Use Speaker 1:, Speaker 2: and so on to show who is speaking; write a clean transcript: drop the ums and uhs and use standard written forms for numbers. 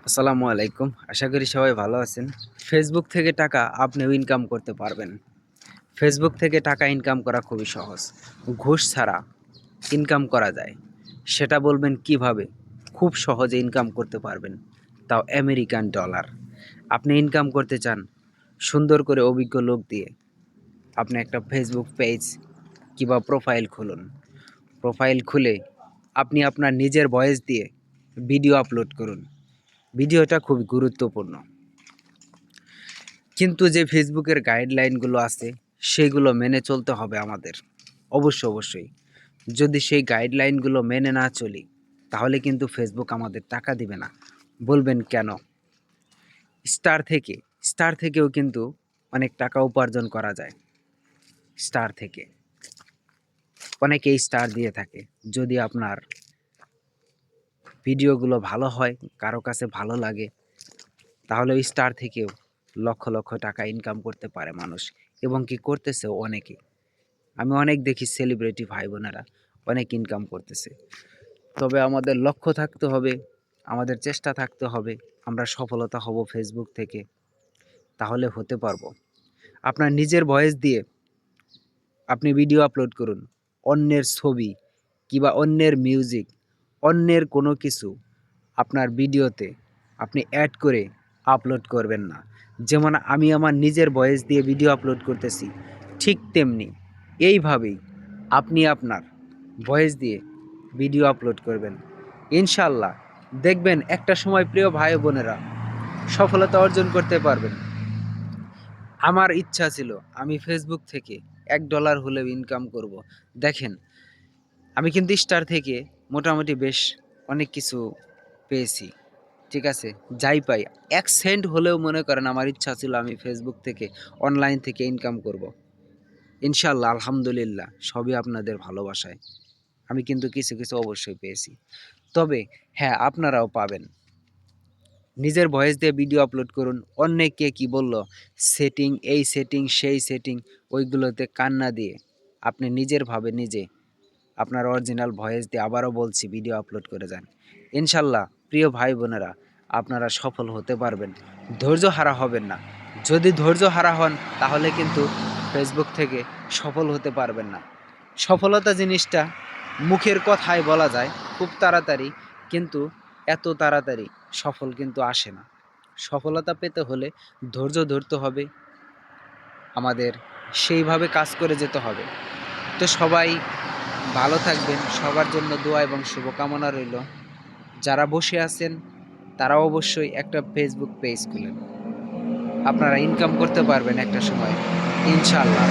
Speaker 1: আসসালামু আলাইকুম। আশা করি সবাই ভালো আছেন। ফেসবুক থেকে টাকা আপনিও ইনকাম করতে পারবেন। ফেসবুক থেকে টাকা ইনকাম করা খুবই সহজ। ঘুষ ছাড়া ইনকাম করা যায়। সেটা বলবেন কিভাবে? খুব সহজে ইনকাম করতে পারবেন। তাও আমেরিকান ডলার। আপনি ইনকাম করতে চান সুন্দর করে অভিজ্ঞ লোক দিয়ে। আপনি একটা ফেসবুক পেজ কিংবা প্রোফাইল খুলুন। প্রোফাইল খুলে আপনি আপনার নিজের ভয়েস দিয়ে ভিডিও আপলোড করুন। ভিডিওটা খুব গুরুত্বপূর্ণ। কিন্তু যে ফেসবুকের গাইডলাইনগুলো আছে সেগুলো মেনে চলতে হবে আমাদের। অবশ্যই। যদি সেই গাইডলাইনগুলো মেনে না চলি তাহলে কিন্তু ফেসবুক আমাদের টাকা দিবে না। বলবেন কেন? স্টার থেকে স্টার থেকেও কিন্তু অনেক টাকা উপার্জন করা যায়। স্টার থেকে অনেকেই স্টার দিয়ে থাকে। যদি আপনার ভিডিওগুলো ভালো হয়, কারো কাছে ভালো লাগে, তাহলে ওই স্টার থেকেও লক্ষ টাকা ইনকাম করতে পারে মানুষ, এবং কি করতেছেও অনেকে। আমি অনেক দেখি সেলিব্রিটি ভাই বোনেরা অনেক ইনকাম করতেছে। তবে আমাদের লক্ষ্য থাকতে হবে, আমাদের চেষ্টা থাকতে হবে, আমরা সফলতা হব ফেসবুক থেকে, তাহলে হতে পারবো। আপনার নিজের ভয়েস দিয়ে আপনি ভিডিও আপলোড করুন। অন্যের ছবি কিংবা অন্যের মিউজিক, অন্যের কোনো কিছু আপনার ভিডিওতে আপনি অ্যাড করে আপলোড করবেন না। যেমন আমি আমার নিজের ভয়েস দিয়ে ভিডিও আপলোড করতেছি, ঠিক তেমনি এইভাবেই আপনি আপনার ভয়েস দিয়ে ভিডিও আপলোড করবেন। ইনশাল্লাহ দেখবেন একটা সময়, প্রিয় ভাই বোনেরা, সফলতা অর্জন করতে পারবেন। আমার ইচ্ছা ছিল আমি ফেসবুক থেকে $1 হলেও ইনকাম করব। দেখেন, আমি কিন্তু স্টার থেকে মোটামুটি বেশ অনেক কিছু পেয়েছি। ঠিক আছে? যাই পাই, 1 সেন্ট হলেও মনে করেন আমার ইচ্ছা ছিল আমি ফেসবুক থেকে, অনলাইন থেকে ইনকাম করব। ইনশাআল্লাহ আলহামদুলিল্লাহ সবই আপনাদের ভালোবাসায় আমি কিন্তু কিছু অবশ্যই পেয়েছি। তবে হ্যাঁ, আপনারাও পাবেন। নিজের ভয়েস দিয়ে ভিডিও আপলোড করুন। অন্যে কে কী বলল, সেটিং, এই সেটিং, সেই সেটিং, ওইগুলোতে কান না দিয়ে আপনি নিজে আপনার অরিজিনাল ভয়েস দিয়ে, আবারও বলছি, ভিডিও আপলোড করে যান। ইনশাল্লাহ প্রিয় ভাই বোনেরা, আপনারা সফল হতে পারবেন। ধৈর্য হারা হবেন না। যদি ধৈর্য হারা হন তাহলে কিন্তু ফেসবুক থেকে সফল হতে পারবেন না। সফলতা জিনিসটা মুখের কথায় বলা যায় খুব তাড়াতাড়ি, কিন্তু এত তাড়াতাড়ি সফল কিন্তু আসে না। সফলতা পেতে হলে ধৈর্য ধরতে হবে, আমাদের সেইভাবে কাজ করে যেতে হবে। তো সবাই ভালো থাকবেন। সবার জন্য দোয়া এবং শুভকামনা রইল। যারা বসে আছেন তারা অবশ্যই একটা ফেসবুক পেজ খুলেন। আপনারা ইনকাম করতে পারবেন একটা সময়, ইনশাআল্লাহ।